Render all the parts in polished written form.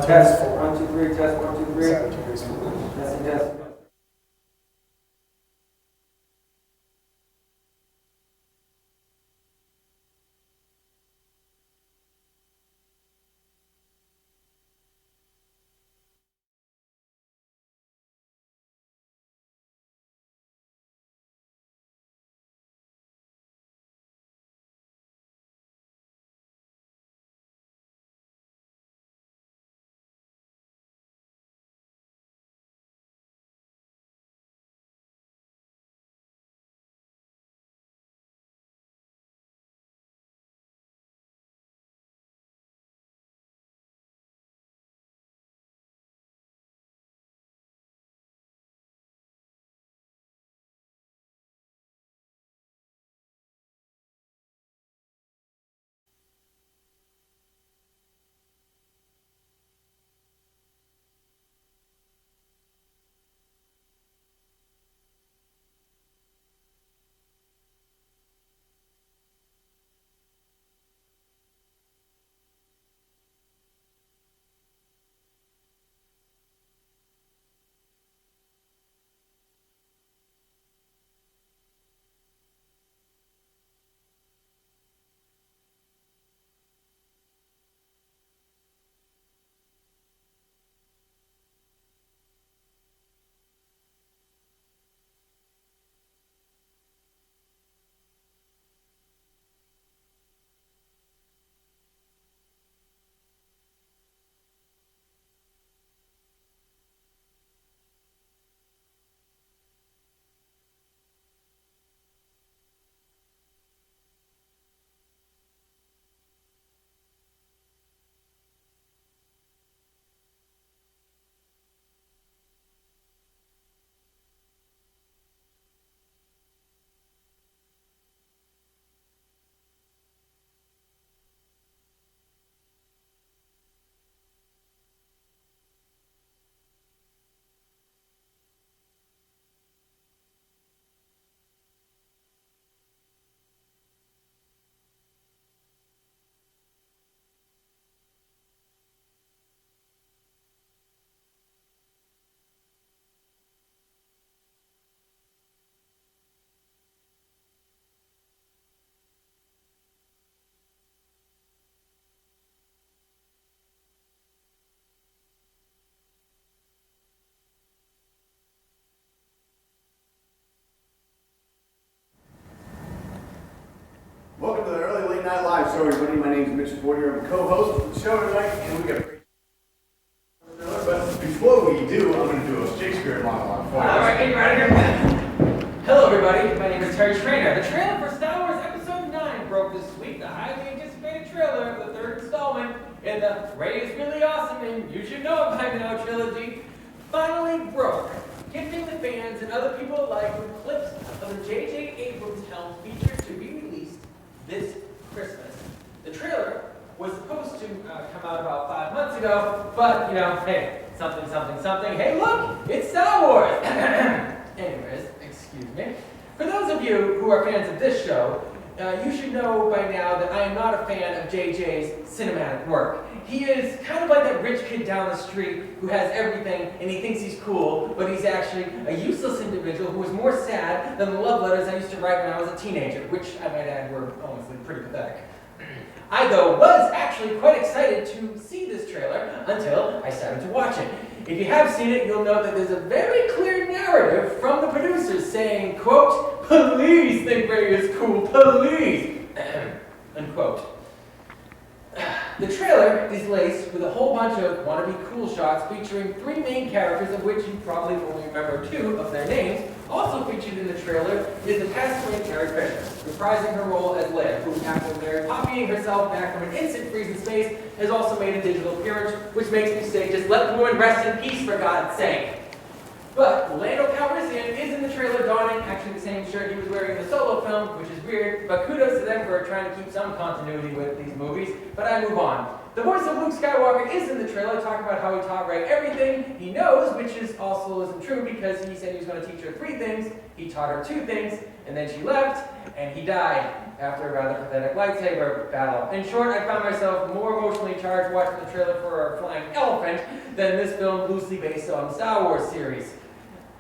2 Test. is 4. 1, 2, 3. Test. 1, 2, 3. 7, 2 is 4. Testing, test. Welcome to the Early Late Night Live show, everybody. My name is Mitch Fortier. I'm the co-host of the show tonight, and we got a great but before we do, I'm going to do a Shakespeare monologue for you. All right, get right here. Hello, everybody. My name is Terry and Traynor. The trailer for Star Wars Episode 9 broke this week. The highly anticipated trailer of the third installment in the Rey is really awesome and you should know it by now trilogy finally broke, gifting the fans and other people alike with clips of the J.J. Abrams film feature to be released this Christmas. The trailer was supposed to come out about 5 months ago, but, you know, hey, something. Hey, look, it's Star Wars. Anyways, excuse me. For those of you who are fans of this show, you should know by now that I am not a fan of JJ's cinematic work. He is kind of like that rich kid down the street who has everything and he thinks he's cool, but he's actually a useless individual who is more sad than the love letters I used to write when I was a teenager, which I might add were honestly pretty pathetic. I, though, was actually quite excited to see this trailer until I started to watch it. If you have seen it, you'll know that there's a very clear narrative from the producers saying, quote, "Please think Rey is cool, please," unquote. The trailer is laced with a whole bunch of wannabe cool shots featuring 3 main characters, of which you probably only remember 2 of their names. Also featured in the trailer is the passed away Carrie Fisher, reprising her role as Leia, who, after Mary Poppying herself back from an instant freeze in space, has also made a digital appearance, which makes me say, just let the woman rest in peace, for God's sake. But Lando Calrissian is in the trailer donning actually the same shirt he was wearing in the Solo film, which is weird, but kudos to them for trying to keep some continuity with these movies. But I move on. The voice of Luke Skywalker is in the trailer. I talk about how he taught Rey everything he knows, which is also isn't true because he said he was going to teach her 3 things. He taught her 2 things, and then she left, and he died after a rather pathetic lightsaber battle. In short, I found myself more emotionally charged watching the trailer for our flying elephant than this film loosely based on the Star Wars series.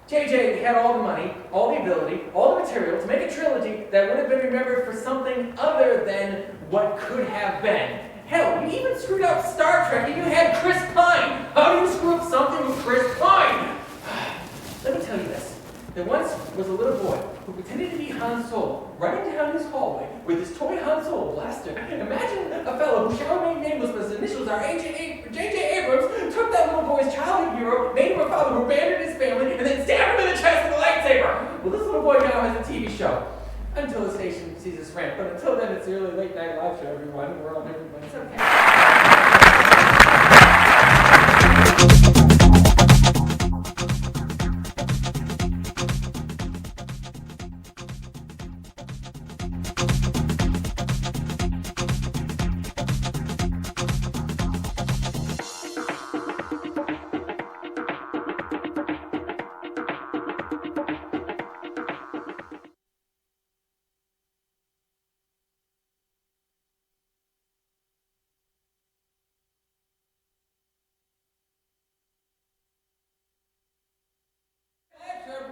JJ had all the money, all the ability, all the material to make a trilogy that would have been remembered for something other than what could have been. Hell, you even screwed up Star Trek and you had Chris Pine. How do you screw up something with Chris Pine? Let me tell you this. There once was a little boy who pretended to be Han Solo, running down his hallway with his toy Han Solo blaster. Imagine a fellow who shall remain nameless but his initials are J.J. Abrams, took that little boy's childhood hero, made him a father who abandoned his family, and then stabbed him in the chest with a lightsaber. Well, this little boy now has a TV show. Until the station sees us rant. But until then, it's the early late night live show, everyone. We're on everybody's okay.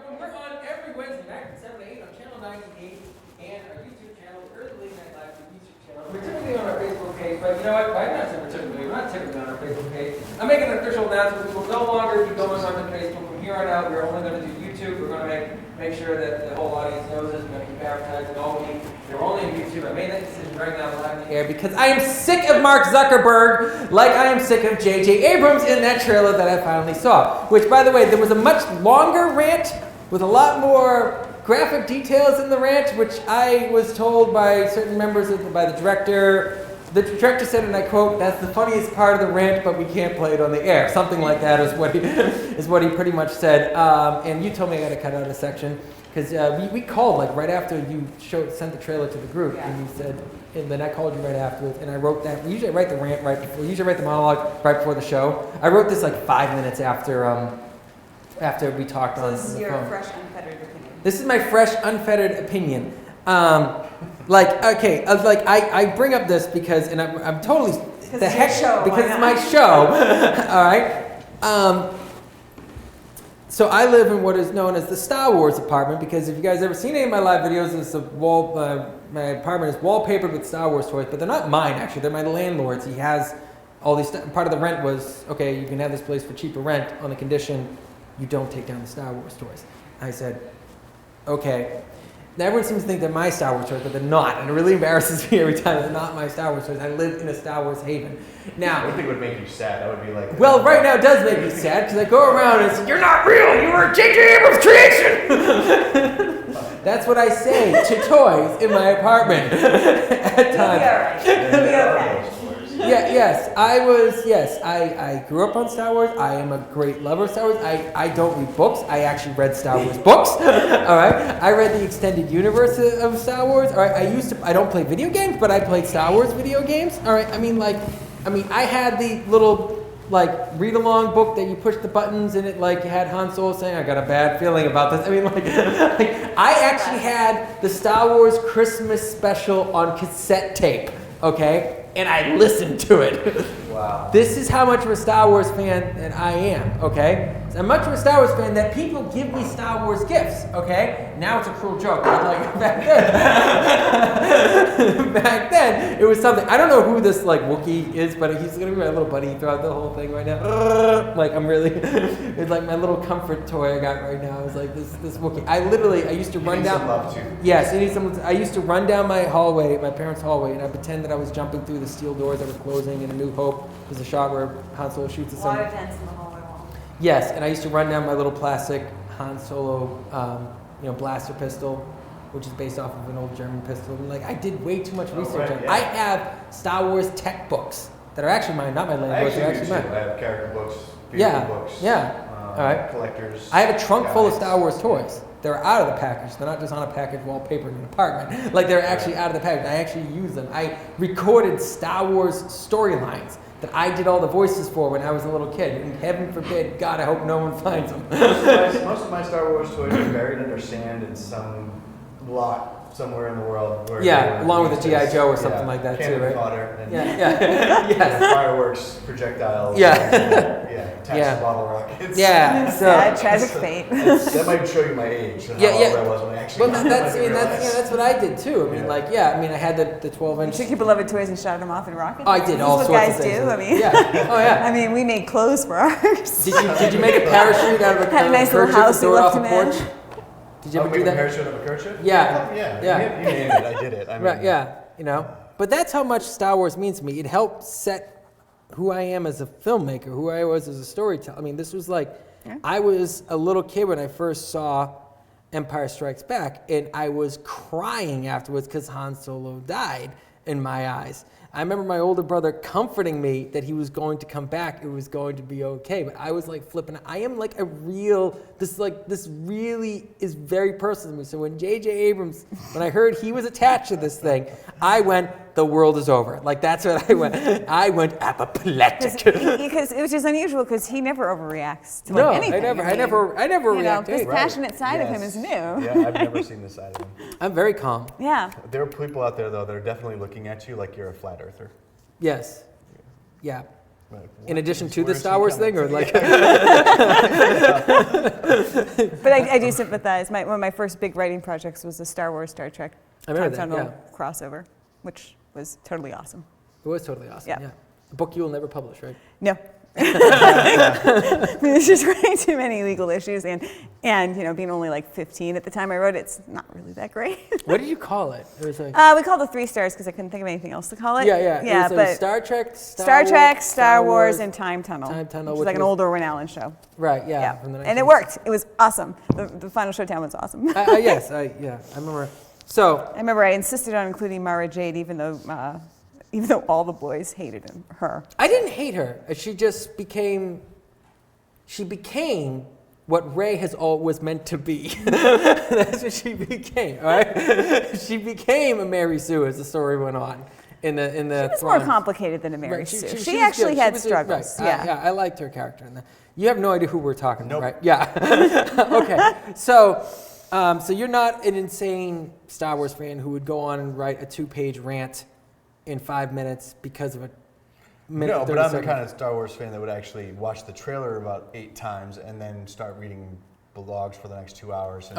We're on every Wednesday night from 7 to 8 on Channel 98 and our YouTube channel, Early Late Night Live YouTube channel. We're typically on our Facebook page, but you know what? We're not typically on our Facebook page. I'm making an official announcement. We will no longer be going on to Facebook from here on out. We're only going to do YouTube. We're going to make sure that the whole audience knows this. We're going to keep advertising only. They're only on YouTube. I made that decision right now live in the air because I am sick of Mark Zuckerberg, like I am sick of J.J. Abrams in that trailer that I finally saw. Which, by the way, there was a much longer rant with a lot more graphic details in the rant, which I was told by certain members by the director. The director said, and I quote, "That's the funniest part of the rant, but we can't play it on the air." Something like that is what he pretty much said. And you told me I got to cut out a section because we called like right after you sent the trailer to the group, and you said, and then I called you right afterwards, and I wrote that. Usually I write the rant right before. Usually I write the monologue right before the show. I wrote this like 5 minutes after we talked on the phone. This is your fresh, unfettered opinion. This is my fresh, unfettered opinion. I bring up this because, and I'm totally because it's my show. All right. So I live in what is known as the Star Wars apartment because if you guys ever seen any of my live videos, it's a my apartment is wallpapered with Star Wars toys, but they're not mine actually. They're my landlord's. He has all these. Part of the rent was okay. You can have this place for cheaper rent on the condition you don't take down the Star Wars toys. I said, okay. Now everyone seems to think they're my Star Wars toys, but they're not. And it really embarrasses me every time they're not my Star Wars toys. I live in a Star Wars haven. Now, I think it would make you sad. That would be like... Well, right now it does make me sad, because I go around and say, "You're not real, you were J.J. Abrams' creation!" That's what I say to toys in my apartment at times. You'll be okay. I grew up on Star Wars. I am a great lover of Star Wars. I don't read books. I actually read Star Wars books. All right. I read the extended universe of Star Wars. All right. I don't play video games, but I played Star Wars video games. All right. I had the little read along book that you push the buttons and it had Han Solo saying, "I got a bad feeling about this." I actually had the Star Wars Christmas special on cassette tape. Okay. And I listened to it. Wow. This is how much of a Star Wars fan that I am, okay? So I'm much of a Star Wars fan that people give me Star Wars gifts, okay? Now it's a cruel joke, but back then, it was something. I don't know who this Wookiee is, but he's gonna be my little buddy throughout the whole thing right now. I'm really, it's like my little comfort toy I got right now. It's like this Wookiee. I used to run down. Love too. Yes, I used to run down my hallway, my parents' hallway, and I pretend that I was jumping through the steel doors that were closing in A New Hope. There's a shot where Han Solo shoots at someone. A lot of vents in the hallway wall. Yes, and I used to run down my little plastic Han Solo, blaster pistol, which is based off of an old German pistol. And I did way too much research on it. Yeah. I have Star Wars tech books that are actually mine, not my landlord's. They're actually mine. I have character books, books. Yeah. All right. Collectors. I have a trunk full of Star Wars toys. They're out of the package. They're not just on a package wallpaper in an apartment. They're actually out of the package. I actually use them. I recorded Star Wars storylines that I did all the voices for when I was a little kid. And heaven forbid, God, I hope no one finds them. Most of my Star Wars toys are buried under sand in some lot somewhere in the world. Where Along with a G.I. Joe or something like that too, right? Fodder and Yes. fireworks, projectiles. Taxi bottle rockets. Yeah. So tragic fate. That might show you my age. And how old I was when I actually. Well, that's what I did too. I mean, I had the 12-inch. You took your beloved toys and shot them off in rockets. I did all sorts of things. This is what guys do. I mean, Oh yeah. I mean, we made clothes for ours. Did you make a parachute out of a Had a nice little house throw we it off left a him in. porch? Did you ever do that? Parachute of a kerchief? Yeah. You named it. I did it. I mean, Right. Yeah. But that's how much Star Wars means to me. It helped set who I am as a filmmaker, who I was as a storyteller. I mean, this was I was a little kid when I first saw Empire Strikes Back, and I was crying afterwards because Han Solo died in my eyes. I remember my older brother comforting me that he was going to come back, it was going to be okay. But I was flipping. I am this really is very personal to me. So when J.J. Abrams, when I heard he was attached to this thing, I went, the world is over. That's what I went. I went apoplectic. Because it was just unusual because he never overreacts to anything. I never react to this anything. passionate side of him is new. Yeah, I've never seen this side of him. I'm very calm. Yeah. There are people out there, though, that are definitely looking at you like you're a flat earther. Yes. Yeah. In addition Where's to the he Star Wars coming thing, or from? But I do sympathize. One of my first big writing projects was the Star Wars Star Trek I remember Time that, Tunnel crossover, which was totally awesome. It was totally awesome. Yeah. Yeah. A book you will never publish, right? No. I mean, there's just way too many legal issues, and being only 15 at the time I wrote it, it's not really that great. What did you call it? It was we called it 3 stars because I couldn't think of anything else to call it. Yeah. It was but Star Trek, Star Wars, and Time Tunnel. Time Tunnel, which was an older Ren Allen show. Right. Yeah. From the and it worked. It was awesome. The final showdown was awesome. Yes. I remember. So I remember I insisted on including Mara Jade, even though all the boys hated her. I didn't hate her. She just became what Rey has always meant to be. That's what she became, all right? She became a Mary Sue as the story went on. She was more complicated than a Mary Sue. She actually had struggles. Right. I liked her character in that. You have no idea who we're talking about, right? Yeah. Okay. So you're not an insane Star Wars fan who would go on and write a 2-page rant in 5 minutes because of a minute. No, but I'm the kind of Star Wars fan that would actually watch the trailer about 8 times and then start reading blogs for the next 2 hours and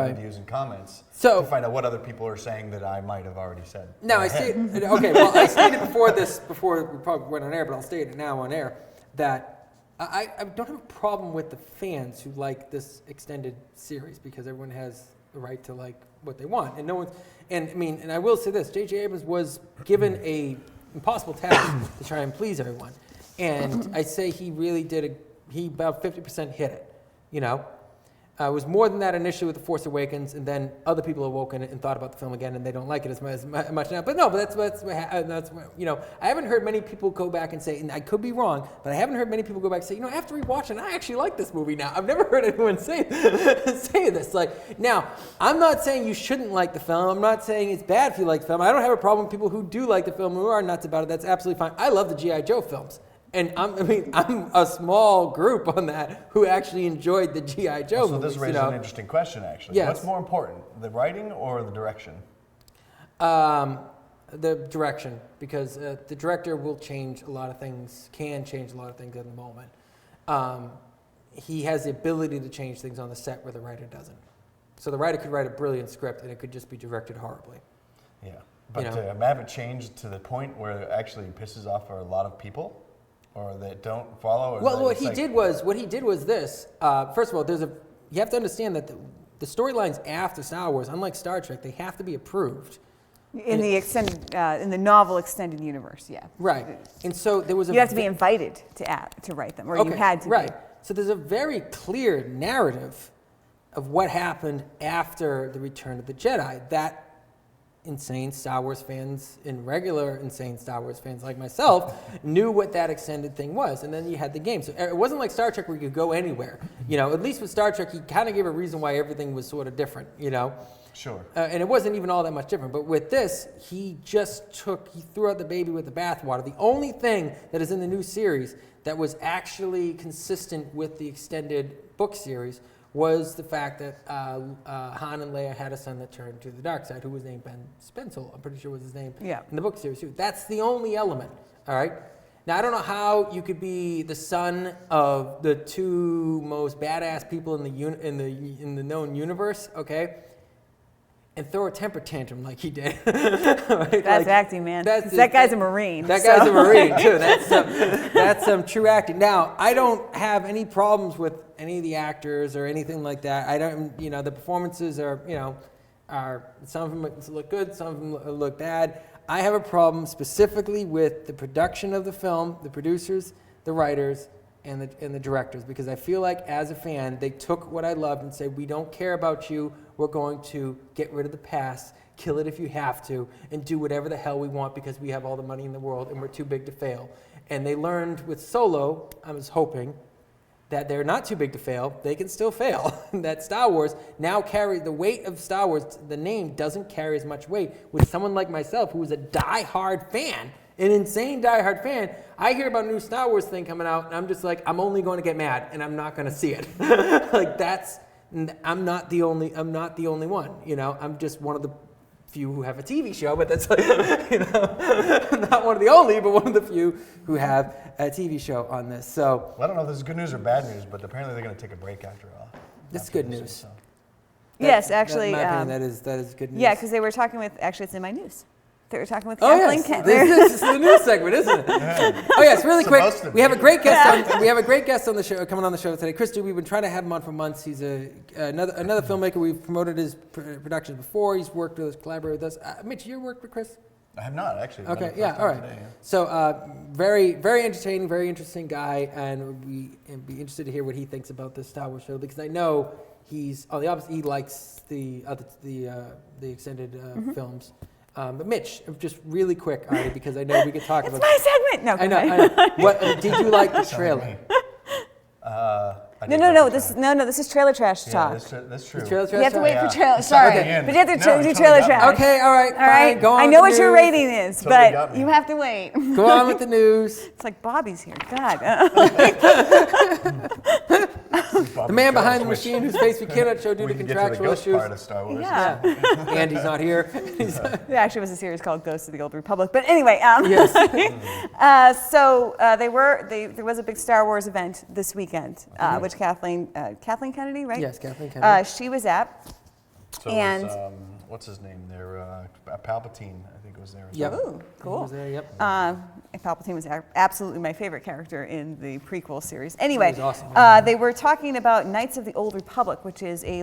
reviews and comments to find out what other people are saying that I might have already said. No, I stated. Okay, well, I stated before we probably went on air, but I'll state it now on air that I don't have a problem with the fans who like this extended series because everyone has the right to like what they want, and no one's. And I will say this: J.J. Abrams was given a impossible task to try and please everyone, and I say he really did. He about 50% hit it. It was more than that initially with The Force Awakens, and then other people awoke in it and thought about the film again, and they don't like it as much now. But no, that's what I haven't heard many people go back and say, and I could be wrong, but I haven't heard many people go back and say, after rewatching, I actually like this movie now. I've never heard anyone say this. Now, I'm not saying you shouldn't like the film. I'm not saying it's bad if you like the film. I don't have a problem with people who do like the film who are nuts about it. That's absolutely fine. I love the G.I. Joe films. And I'm a small group on that who actually enjoyed the G.I. Joe movies. So this raises an interesting question, actually. Yes. What's more important, the writing or the direction? The direction, because the director will change a lot of things, can change a lot of things at the moment. He has the ability to change things on the set where the writer doesn't. So the writer could write a brilliant script and it could just be directed horribly. Yeah, but to have it changed to the point where it actually pisses off a lot of people? Or that don't follow? Or well, what he did was this. First of all, you have to understand that the storylines after Star Wars, unlike Star Trek, they have to be approved. In the novel extended universe, yeah. Right, and so there was you have to be invited to write them, or you had to. Right. Be. So there's a very clear narrative of what happened after the Return of the Jedi. That insane Star Wars fans and regular insane Star Wars fans like myself knew what that extended thing was. And then you had the game. So it wasn't like Star Trek where you could go anywhere. At least with Star Trek, he kind of gave a reason why everything was sort of different, Sure. And it wasn't even all that much different. But with this, he threw out the baby with the bathwater. The only thing that is in the new series that was actually consistent with the extended book series was the fact that Han and Leia had a son that turned to the dark side, who was named Ben Spencer. I'm pretty sure was his name in the book series too. That's the only element. All right. Now I don't know how you could be the son of the two most badass people in the known universe. Okay. And throw a temper tantrum like he did. Right? That's acting, man. That guy's a Marine. That guy's a Marine too. That's some true acting. Now, I don't have any problems with any of the actors or anything like that. I don't, the performances are some of them look good, some of them look bad. I have a problem specifically with the production of the film, the producers, the writers, and the directors, because I feel like as a fan, they took what I loved and said, we don't care about you. We're going to get rid of the past, kill it if you have to, and do whatever the hell we want because we have all the money in the world and we're too big to fail. And they learned with Solo, I was hoping, that they're not too big to fail. They can still fail. That Star Wars now carry the weight of Star Wars. The name doesn't carry as much weight with someone like myself who is a die-hard fan, an insane die-hard fan. I hear about a new Star Wars thing coming out, and I'm just like, I'm only going to get mad, and I'm not going to see it. I'm not the only one. I'm just one of the few who have a TV show, but that's not one of the only, but one of the few who have a TV show on this. So I don't know if this is good news or bad news, but apparently they're going to take a break after all. That's good news. So. Yes, actually. In my opinion, that is good news. Yeah, because they were talking with. Actually, it's in my news. They were talking with Kathleen. This is the news segment, isn't it? Yeah. Oh yes, really quick. We have a great guest on. We have a great guest on the show, coming on the show today. Chris Dubey. We've been trying to have him on for months. He's another filmmaker. We've promoted his productions before. He's worked with us, collaborated with us. Mitch, you worked with Chris? I have not actually. Okay, yeah, all right. Today, yeah. So very, very entertaining, very interesting guy, and we'd be interested to hear what he thinks about this Star Wars show, because I know he's on the opposite. He likes the extended films. But Mitch, just really quick, Artie, because I know we could talk about. It's my segment. No, I know. What did you like the trailer? No. This is trailer trash talk. That's true. Trailer trash You have to talk? wait for trailer. Sorry, but you have to do trailer trash. Okay, all right, fine. Go on. I know what your rating is, Totally but you have to wait. Go on with the news. It's like Bobby's here. God. The man behind the machine whose face we cannot show due to We can contractual get to the issues. ghost part of Star Wars. Yeah. Andy's not here. There actually was a series called Ghosts of the Old Republic. But anyway, Yes. there was a big Star Wars event this weekend, which Kathleen Kennedy, right? Yes, Kathleen Kennedy. She was at. So And- it was, what's his name there? Palpatine, I think, was there. As Yep. well. Ooh, cool. He was there, yep. Palpatine was absolutely my favorite character in the prequel series. Anyway, He was awesome. they were talking about Knights of the Old Republic, which is a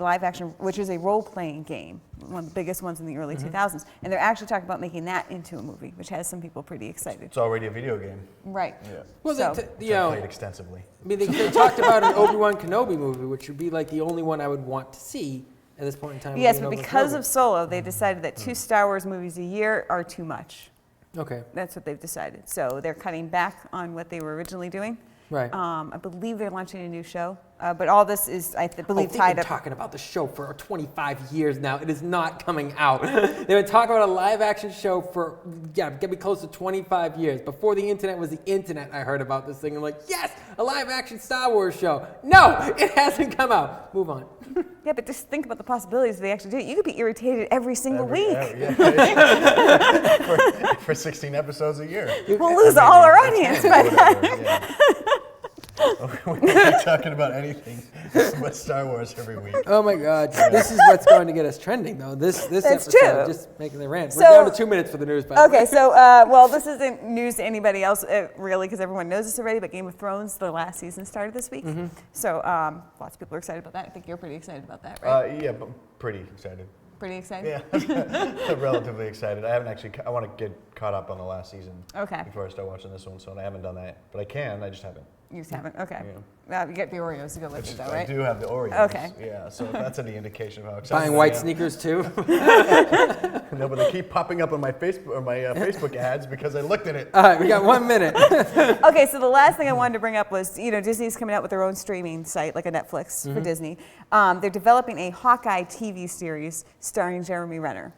role-playing game, one of the biggest ones in the early 2000s, and they're actually talking about making that into a movie, which has some people pretty excited. It's already a video game. Right. Yeah. Well, So- Which I played extensively. I mean, they talked about an Obi-Wan Kenobi movie, which would be like the only one I would want to see at this point in time. Yes, would be but an Obi-Wan because Kenobi. of Solo, they decided that 2 Star Wars movies a year are too much. Okay, That's what they've decided. So they're cutting back on what they were originally doing. right. I believe they're launching a new show, but all this is, I believe, they've tied been up. talking about the show for 25 years now. It is not coming out. They've been talking about a live-action show for, get me close to 25 years. Before the internet was the internet, I heard about this thing. I'm like, yes, a live-action Star Wars show. No, it hasn't come out. Move on. Yeah, but just think about the possibilities if they actually do it. You could be irritated every single week. For 16 episodes a year. We'll lose all our audience. We're not talking about anything but Star Wars every week. Oh my God, this is what's going to get us trending, though. This That's episode, true. just making the rant. So- We're down to 2 minutes for the news, by the way. Okay, so, well, this isn't news to anybody else, really, because everyone knows this already, but Game of Thrones, the last season started this week. So lots of people are excited about that. I think you're pretty excited about that, right? Yeah, but pretty excited. Pretty excited? Yeah, relatively excited. I haven't actually. I want to get caught up on the last season Okay. before I start watching this one, so I haven't done that. But I can. I just haven't. You just haven't? Okay. Yeah. You get the Oreos to go with it, though, I right? do have the Oreos. Okay. Yeah, so if that's any indication of how excited Buying I white am. sneakers too. No, but they keep popping up on my Facebook ads because I looked at it. All right, we got 1 minute. Okay, so the last thing I wanted to bring up was, Disney's coming out with their own streaming site, like a Netflix for Disney. They're developing a Hawkeye TV series starring Jeremy Renner.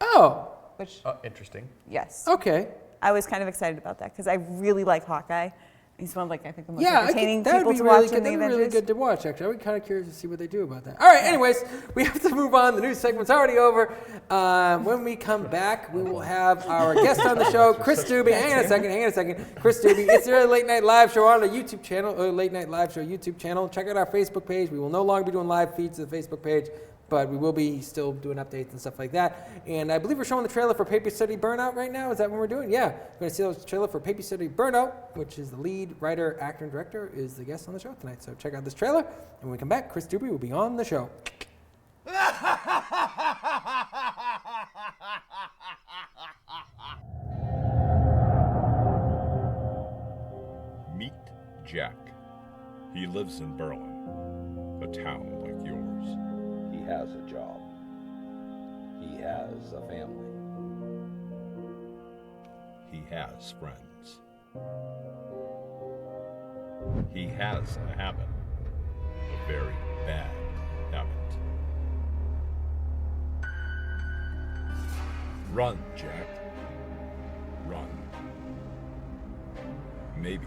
Oh, Which, Interesting. yes. okay. I was kind of excited about that because I really like Hawkeye. He's one of, I think, the most Yeah, entertaining that people would be to really watch good. in the That'd be Avengers. really good to watch. Actually, I'm kind of curious to see what they do about that. All right. Anyways, we have to move on. The news segment's already over. When we come back, we will have our guest on the show, Chris Dubey. Hang on a second. Chris Dubey. It's the Late Night Live Show on the YouTube channel, Late Night Live Show YouTube channel. Check out our Facebook page. We will no longer be doing live feeds to the Facebook page, but we will be still doing updates and stuff like that. And I believe we're showing the trailer for Paper City Burnout right now. Is that what we're doing? Yeah. We're going to see the trailer for Paper City Burnout, which is the lead writer, actor, and director, is the guest on the show tonight. So check out this trailer. And when we come back, Chris Dubey will be on the show. Meet Jack. He lives in Berlin, a town like yours. He has a job. He has a family. He has friends. He has a habit, a very bad habit. Run, Jack. Run. Maybe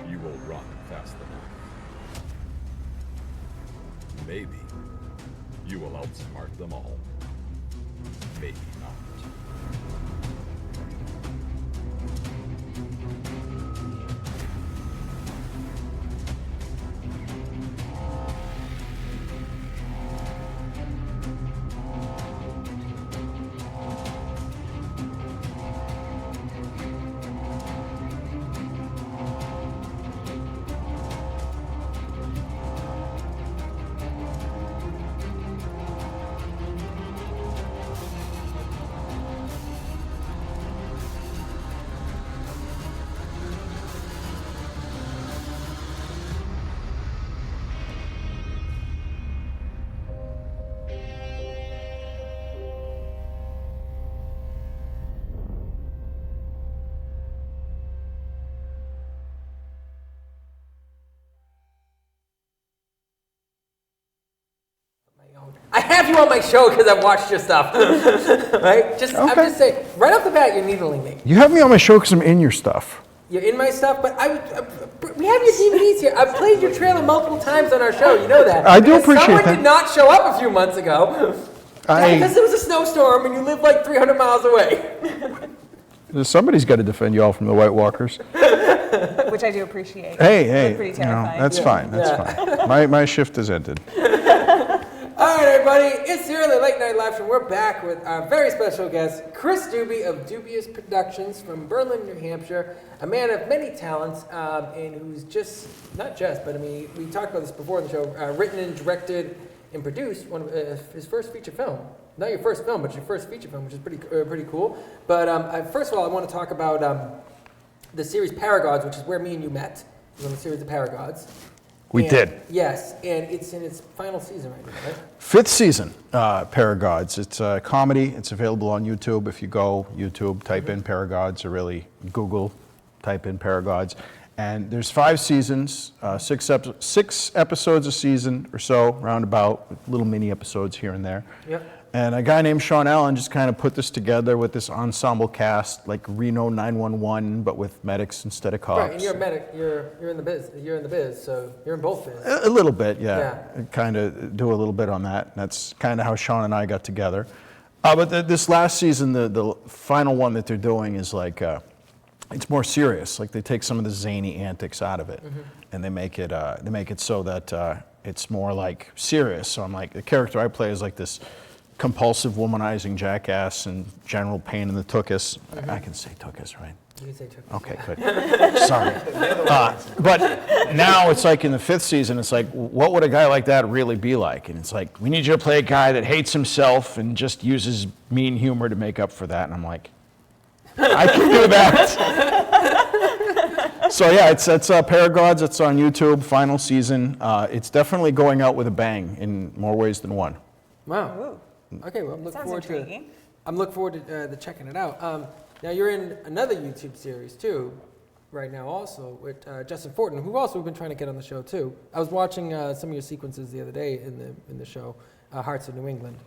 you will run fast enough. Maybe you will outsmart them all. Maybe not. I have you on my show because I've watched your stuff. Right? I'm just saying, right off the bat, you're needling me. You have me on my show because I'm in your stuff. You're in my stuff, but we have your DVDs here. I've played your trailer multiple times on our show. You know that. I do Because appreciate someone that. did not show up a few months ago. Because there was a snowstorm and you live like 300 miles away. Somebody's got to defend you all from the White Walkers. Which I do appreciate. Hey, They're pretty terrifying. that's fine. That's fine. My shift has ended. All right, everybody, it's the Early Late Night Live Show. We're back with our very special guest, Chris Dubey of Dubious Productions from Berlin, New Hampshire, a man of many talents, and who's we talked about this before in the show, written and directed and produced one of his first feature film. Not your first film, but your first feature film, which is pretty cool. But first of all, I want to talk about the series Paragods, which is where me and you met. It was on the series of Paragods. We did. Yes, and it's in its final season right now, right? 5th season, Paragods. It's a comedy. It's available on YouTube. If you go YouTube, type in Paragods, or really Google, type in Paragods. And there's 5 seasons, 6 episodes a season or so, roundabout, with little mini episodes here and there. Yep. And a guy named Sean Allen just kind of put this together with this ensemble cast, like Reno 911, but with medics instead of cops. Right, and you're a medic. You're in the biz. You're in the biz, so you're in both biz. A little bit, yeah. Kind of do a little bit on that. And that's kind of how Sean and I got together. But this last season, the final one that they're doing is like, it's more serious. Like they take some of the zany antics out of it, and they make it so that it's more like serious. So I'm like, the character I play is like this compulsive, womanizing jackass and general pain in the tuchus. I can say tuchus, right? You can say tuchus. Okay, good. Sorry. But now it's like in the 5th season, it's like, what would a guy like that really be like? And it's like, we need you to play a guy that hates himself and just uses mean humor to make up for that. And I'm like, I can do that. So yeah, it's Pair of Gods. It's on YouTube, final season. It's definitely going out with a bang in more ways than one. Wow. Okay, well, I'm looking forward to checking it out. Now you're in another YouTube series too, right now also with Justin Fortin, who also we've been trying to get on the show too. I was watching some of your sequences the other day in the show, Hearts of New England.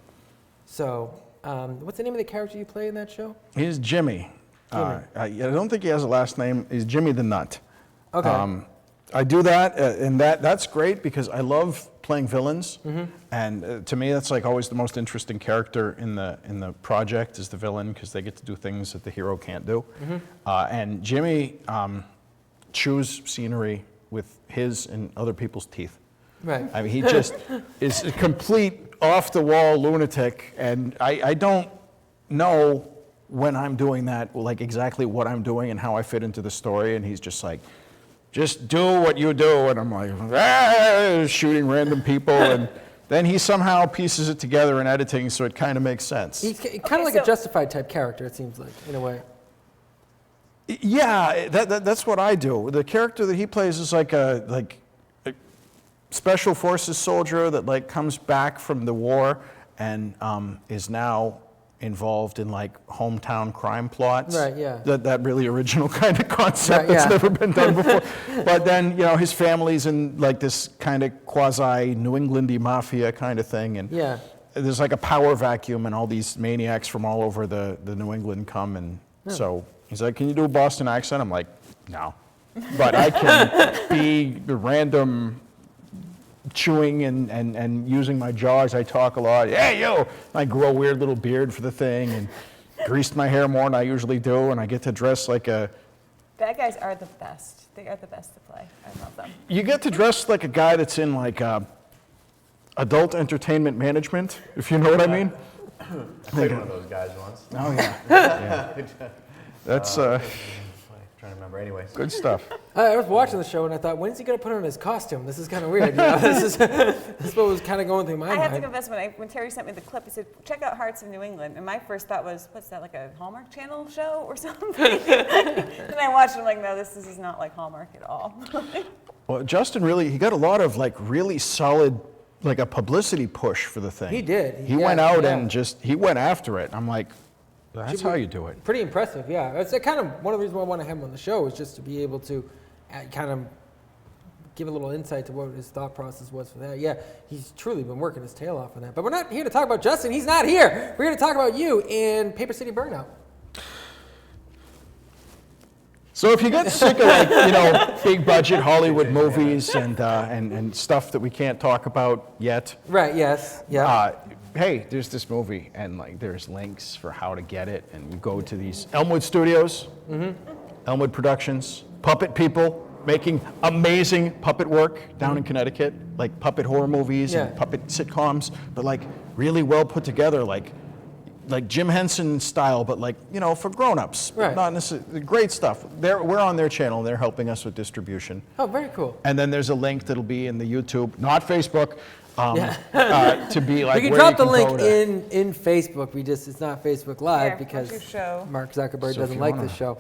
So, what's the name of the character you play in that show? He's Jimmy. I don't think he has a last name. He's Jimmy the Nut. Okay. I do that, and that's great because I love playing villains, and to me that's like always the most interesting character in the project is the villain because they get to do things that the hero can't do. And Jimmy chews scenery with his and other people's teeth. Right. I mean, he just is a complete off-the-wall lunatic, and I don't know when I'm doing that, like exactly what I'm doing and how I fit into the story, and he's just like, just do what you do, and I'm like, shooting random people, and then he somehow pieces it together in editing, so it kind of makes sense. He's kind of like a Justified type character, it seems like, in a way. Yeah, that's what I do. The character that he plays is like a special forces soldier that like comes back from the war and is now involved in like hometown crime plots. Right, yeah. That really original kind of concept that's never been done before. But then, his family's in like this kind of quasi New Englandy mafia kind of thing. And there's like a power vacuum and all these maniacs from all over the New England come. And so he's like, can you do a Boston accent? I'm like, no. But I can be the random chewing and using my jaws. I talk a lot. Hey, you! I grow a weird little beard for the thing and greased my hair more than I usually do, and I get to dress like a... Bad guys are the best. They are the best to play. I love them. You get to dress like a guy that's in like adult entertainment management, if you know what I mean. I played one of those guys once. Oh, yeah. That's... trying to remember. Anyways, good stuff. I was watching the show and I thought, when's he going to put on his costume? This is kind of weird. This is what was kind of going through my mind. I have to confess, when Terry sent me the clip, he said, check out Hearts of New England. And my first thought was, what's that, like a Hallmark Channel show or something? And I watched it, I'm like, no, this is not like Hallmark at all. Well, Justin he got a lot of like really solid, like a publicity push for the thing. He did. He went out and he went after it. I'm like, that's how you do it. Pretty impressive, yeah. It's kind of one of the reasons why I want to have him on the show is just to be able to kind of give a little insight to what his thought process was for that. Yeah, he's truly been working his tail off on that. But we're not here to talk about Justin. He's not here. We're here to talk about you and Paper City Burnout. So if you get sick of big budget Hollywood movies and stuff that we can't talk about yet. Right, yes, yeah. Hey, there's this movie, and there's links for how to get it, and you go to these Elmwood Studios, Elmwood Productions, puppet people making amazing puppet work down in Connecticut, like puppet horror movies and puppet sitcoms, but really well put together, like Jim Henson style, but for grown-ups. Right. Not necessarily great stuff. We're on their channel. They're helping us with distribution. Oh, very cool. And then there's a link that'll be in the YouTube, not Facebook. To be like, we can drop the link in Facebook. It's not Facebook Live because Mark Zuckerberg doesn't like this show.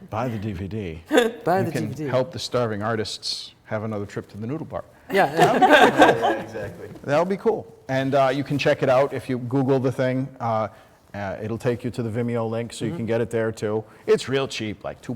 Buy the DVD. Buy you the can DVD. Help the starving artists have another trip to the noodle bar. Yeah. Yeah, exactly. That'll be cool. And you can check it out if you Google the thing. It'll take you to the Vimeo link, so you can get it there too. It's real cheap, like $2.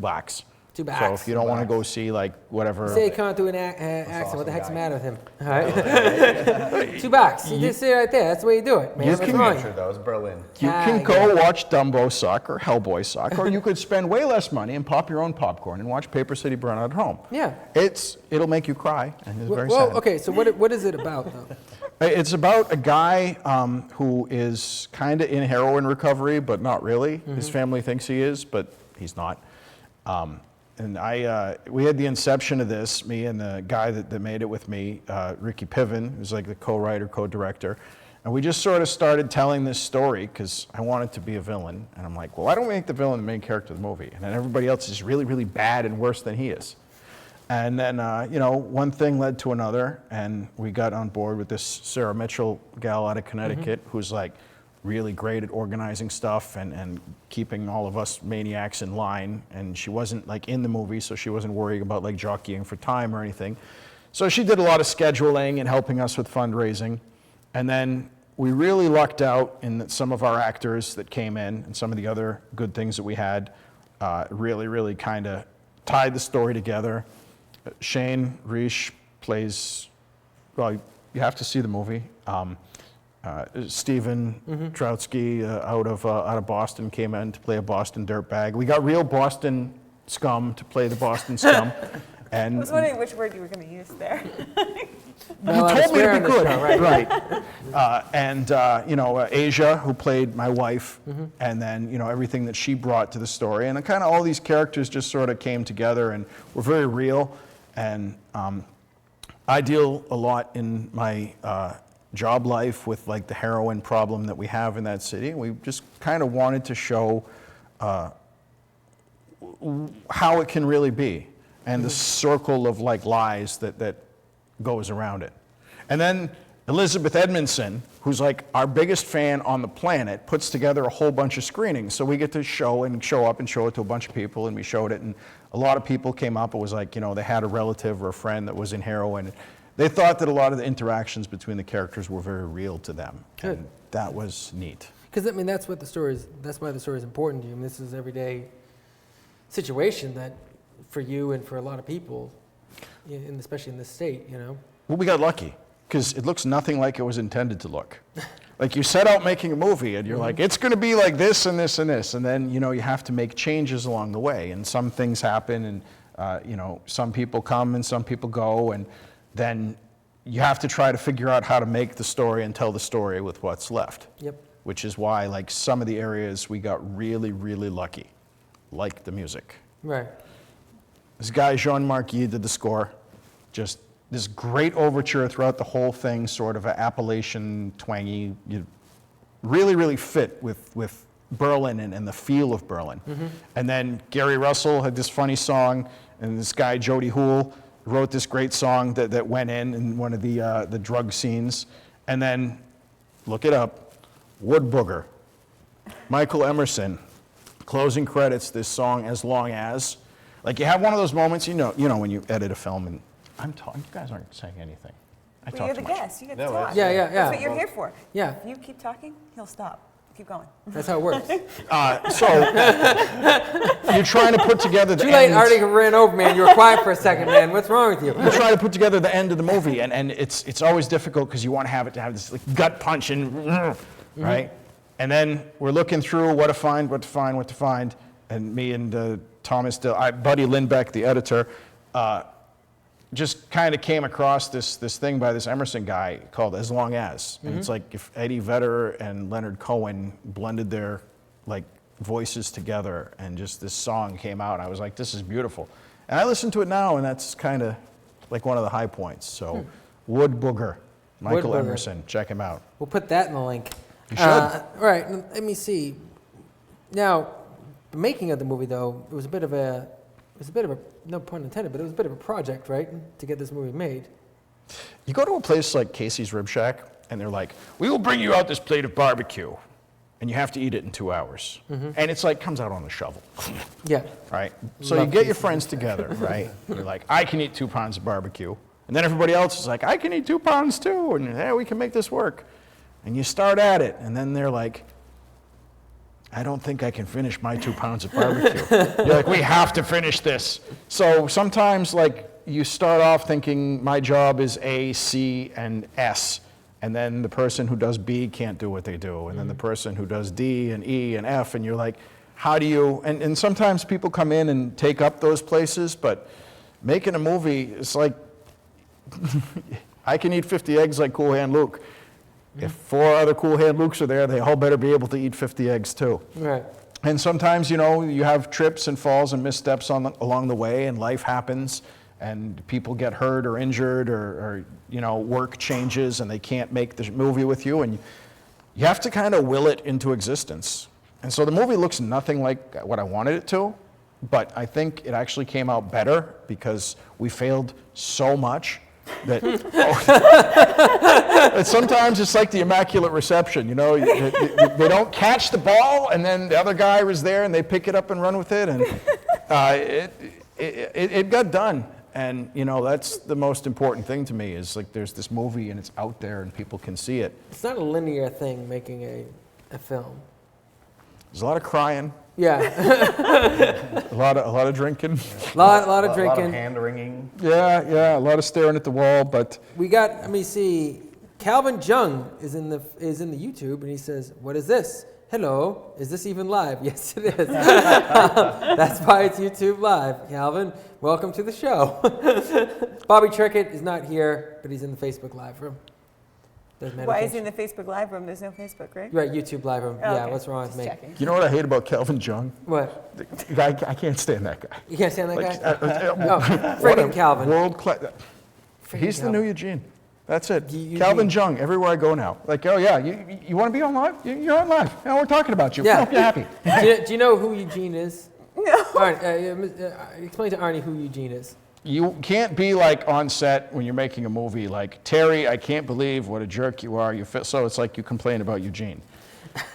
$2. So if you don't want to go see whatever. Say he can't do an accent. What the heck's the matter with him? All right. $2. You just say it right there. That's the way you do it, man. You What's can wrong? Sure, that was Berlin. You can go watch Dumbo suck or Hellboy suck, or you could spend way less money and pop your own popcorn and watch Paper City Burnout at home. Yeah. It'll make you cry, and it's very Well, sad. okay, so what is it about, though? It's about a guy who is kind of in heroin recovery, but not really. His family thinks he is, but he's not. And we had the inception of this, me and the guy that made it with me, Ricky Piven, who's like the co-writer, co-director. And we just sort of started telling this story because I wanted to be a villain. And I'm like, well, why don't we make the villain the main character of the movie? And then everybody else is really, really bad and worse than he is. And then, one thing led to another, and we got on board with this Sarah Mitchell gal out of Connecticut who's like really great at organizing stuff and keeping all of us maniacs in line. And she wasn't like in the movie, so she wasn't worrying about like jockeying for time or anything. So she did a lot of scheduling and helping us with fundraising. And then we really lucked out in that some of our actors that came in and some of the other good things that we had really kind of tied the story together. Shane Reish plays, well, you have to see the movie. Stephen Trotsky out of Boston came in to play a Boston dirtbag. We got real Boston scum to play the Boston scum. And I was wondering which word you were going to use there. Well, you told me to be good, right? And Asia, who played my wife, and then everything that she brought to the story, and then kind of all these characters just sort of came together and were very real. And I deal a lot in my job life with like the heroin problem that we have in that city. We just kind of wanted to show how it can really be, and the circle of like lies that goes around it. And then Elizabeth Edmondson, who's like our biggest fan on the planet, puts together a whole bunch of screenings. So we get to show up and show it to a bunch of people, and we showed it, and a lot of people came up. It was like, they had a relative or a friend that was in heroin. They thought that a lot of the interactions between the characters were very real to them. Good. And that was neat. Because that's why the story is important to you. This is everyday situation that for you and for a lot of people, and especially in this state, Well, we got lucky because it looks nothing like it was intended to look. Like you set out making a movie and you're like, it's going to be like this and this and this. And then, you have to make changes along the way. And some things happen and, some people come and some people go. And then you have to try to figure out how to make the story and tell the story with what's left. Yep. Which is why, like, some of the areas we got really, really lucky, like the music. Right. This guy, Jean-Marc Guy, did the score. Just this great overture throughout the whole thing, sort of an Appalachian, twangy, really, really fit with Berlin and the feel of Berlin. And then Gary Russell had this funny song, and this guy, Jody Hoole, wrote this great song that went in one of the drug scenes. And then, look it up, Wood Booger, Michael Emerson, closing credits, this song, As Long As. Like, you have one of those moments, when you edit a film, and I'm talking, you guys aren't saying anything. I Well, talk you're too the much. guest. You get to No, talk. Yeah. That's what you're here for. Yeah. If you keep talking, he'll stop. Keep going. That's how it works. So, you're trying to put together the Too late, end. I already ran over, man. You were quiet for a second, man. What's wrong with you? You try to put together the end of the movie, and it's always difficult because you want to have this like, gut punch and right? And then we're looking through what to find, and me and Thomas, Buddy Lindbeck, the editor, just kind of came across this thing by this Emerson guy called As Long As. And it's like if Eddie Vedder and Leonard Cohen blended their like voices together and just this song came out. I was like, this is beautiful. And I listen to it now, and that's kind of like one of the high points. So Wood Booger, Michael Booger. Emerson, check him out. We'll put that in the link. You should. All right, let me see. Now, the making of the movie, though, it was a bit of a, no pun intended, but it was a bit of a project, right, to get this movie made. You go to a place like Casey's Rib Shack, and they're like, we will bring you out this plate of barbecue, and you have to eat it in 2 hours. And it's like, comes out on a shovel. Yeah. Right? So Love you get your Casey's. friends together, right? You're like, I can eat 2 pounds of barbecue. And then everybody else is like, I can eat 2 pounds too, and hey, we can make this work. And you start at it, and then they're like, I don't think I can finish my 2 pounds of barbecue. You're like, we have to finish this. So sometimes, like, you start off thinking my job is A, C, and S, and then the person who does B can't do what they do, and then the person who does D and E and F, and you're like, how do you, and sometimes people come in and take up those places, but making a movie is like, I can eat 50 eggs like Cool Hand Luke. If 4 other Cool Hand Lukes are there, they all better be able to eat 50 eggs too. Right. And sometimes, you have trips and falls and missteps along the way, and life happens, and people get hurt or injured, or work changes, and they can't make the movie with you, and you have to kind of will it into existence. And so the movie looks nothing like what I wanted it to, but I think it actually came out better because we failed so much that that sometimes it's like the Immaculate Reception. You know, they don't catch the ball, and then the other guy was there, and they pick it up and run with it, and it got done. And you know, that's the most important thing to me is like there's this movie and it's out there and people can see it. It's not a linear thing making a film. There's a lot of crying. Yeah. a lot of drinking. A lot of drinking. A lot of hand wringing. Yeah, a lot of staring at the wall. But we got. Let me see. Calvin Jung is in the YouTube, and he says, "What is this? Hello, is this even live?" Yes, it is. That's why it's YouTube Live. Calvin, welcome to the show. Bobby Trickett is not here, but he's in the Facebook Live room. Why is he in the Facebook Live room? There's no Facebook, right? Right, YouTube Live room. Oh, yeah, okay. what's wrong with me? Checking. you know what I hate about Calvin Jung? What? The guy, I can't stand that guy. You can't stand that Like, guy? what friggin' a Calvin. World class. He's the new Eugene. That's it. Calvin Jung, everywhere I go now. Like, oh yeah, you want to be on live? You're on live. Yeah, we're talking about you. Yeah. Hope you're happy. Do you know who Eugene is? No. Arnie, explain to Arnie who Eugene is. You can't be like on set when you're making a movie like, Terry, I can't believe what a jerk you are. So it's like you complain about Eugene.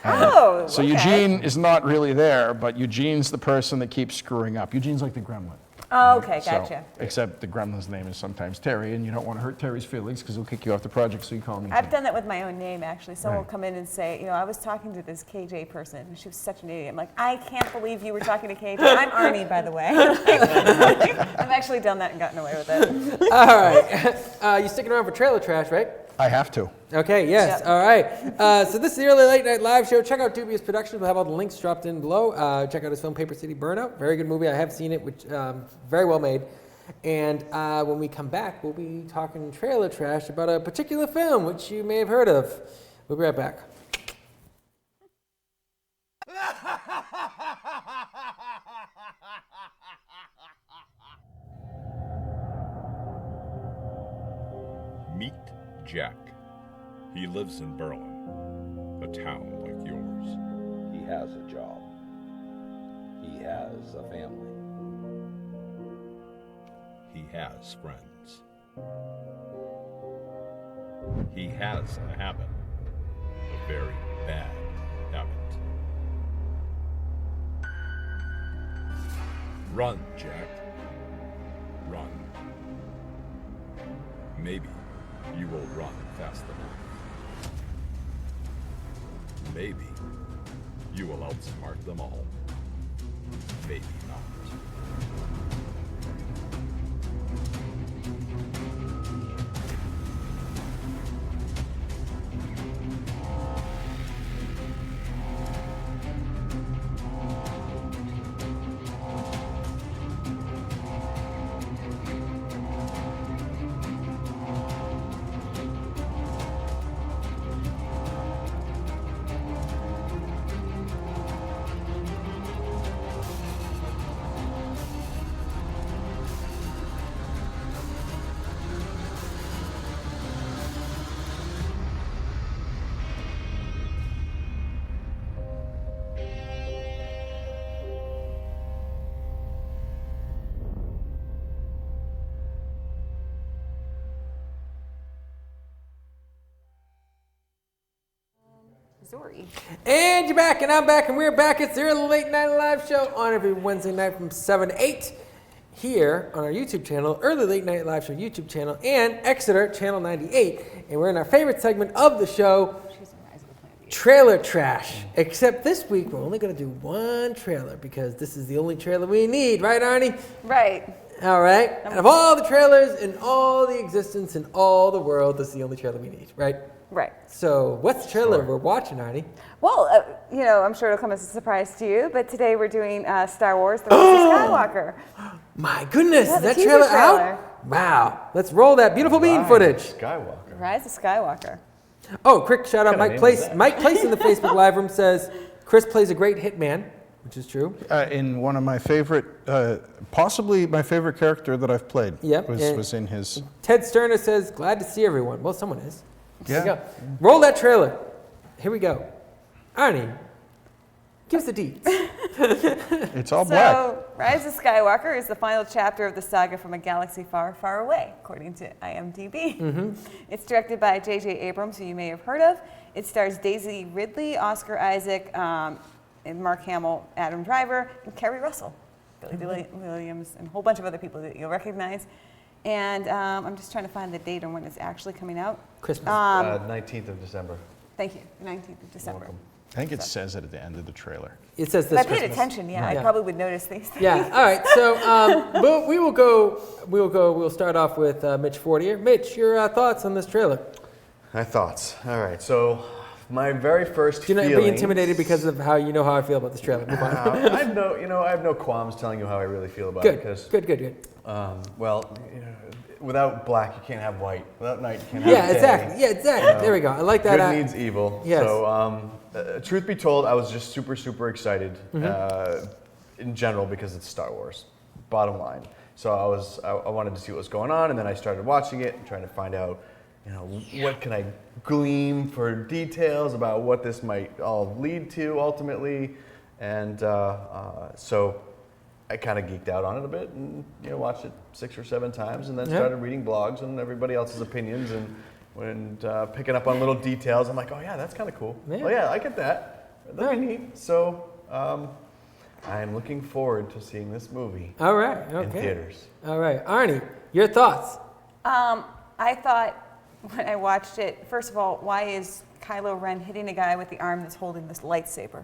Oh, So okay. Eugene is not really there, but Eugene's the person that keeps screwing up. Eugene's like the gremlin. Oh, okay, So, gotcha. except the gremlin's name is sometimes Terry, and you don't want to hurt Terry's feelings because he'll kick you off the project, so you call him Eugene. I've done that with my own name, actually. Someone Right. will come in and say, you know, I was talking to this KJ person, and she was such an idiot. I'm like, I can't believe you were talking to KJ. I'm Arnie, by the way. I've actually done that and gotten away with it. All right. You sticking around for Trailer Trash, right? I have to. Okay, yes. Yep. All right. So this is the Early Late Night Live Show. Check out Dubey's Productions. We'll have all the links dropped in below. Check out his film Paper City Burnout. Very good movie. I have seen it, which very well made. And when we come back, we'll be talking Trailer Trash about a particular film, which you may have heard of. We'll be right back. Meet Jack. He lives in Berlin, a town like yours. He has a job. He has a family. He has friends. He has a habit. A very bad habit. Run, Jack. Run. Maybe you will run fast enough. Maybe you will outsmart them all. Maybe not. Missouri. And you're back, and I'm back, and we're back. It's the Early Late Night Live Show on every Wednesday night from 7 to 8 here on our YouTube channel, Early Late Night Live Show YouTube channel, and Exeter Channel 98. And we're in our favorite segment of the show, Trailer Trash. Except this week, we're only going to do one trailer because this is the only trailer we need. Right, Arnie? Right. All right. And of all the trailers in all the existence in all the world, this is the only trailer we need, right? Right. So what's the trailer we're watching, Arnie? Well, you know, I'm sure it'll come as a surprise to you, but today we're doing Star Wars: The Rise of Skywalker. My goodness, Yeah, is the that teaser trailer trailer. out? Wow. Let's roll that beautiful bean footage. Skywalker. Rise of Skywalker. Oh, quick shout out, Kinda Mike name Place. is that? Mike Place in the Facebook Live room says, Chris plays a great hitman, which is true. In one of my favorite, possibly my favorite character that I've played. Yep, and- Was in his. Ted Sterner says, glad to see everyone. Well, someone is. There you Yeah. go. Roll that trailer. Here we go. Arnie, give us the deets. It's all black. So, Rise of Skywalker is the final chapter of the saga from a galaxy far, far away, according to IMDb. It's directed by J.J. Abrams, who you may have heard of. It stars Daisy Ridley, Oscar Isaac, and Mark Hamill, Adam Driver, and Kerry Russell, Billy Williams, and a whole bunch of other people that you'll recognize. And I'm just trying to find the date on when it's actually coming out. Christmas. 19th of December. Thank you, the 19th of December. Welcome. I think it says it at the end of the trailer. It says If this I paid Christmas. attention, yeah, Yeah. I probably would notice these things. Yeah. All right. So but we'll start off with Mitch Fortier. Mitch, your thoughts on this trailer? My thoughts. All right. So my very first Do not feelings. be intimidated because of how I feel about this trailer. Move on. I have no qualms telling you how I really feel about it. Good. Well, without black, you can't have white. Without night, you can't have day. Exactly. There we go. I like that. Good needs evil. Yes. So, truth be told, I was just super excited in general because it's Star Wars. Bottom line. So I wanted to see what was going on, and then I started watching it and trying to find out, what can I glean for details about what this might all lead to ultimately, and so I kind of geeked out on it a bit and watched it 6 or 7 times, and then started reading blogs and everybody else's opinions and picking up on little details. I'm like, oh yeah, that's kind of cool. Yeah. Oh yeah, I get that. That'd be neat. So I am looking forward to seeing this movie. All right. Okay. In theaters. All right, Arnie, your thoughts? I thought when I watched it, first of all, why is Kylo Ren hitting a guy with the arm that's holding this lightsaber?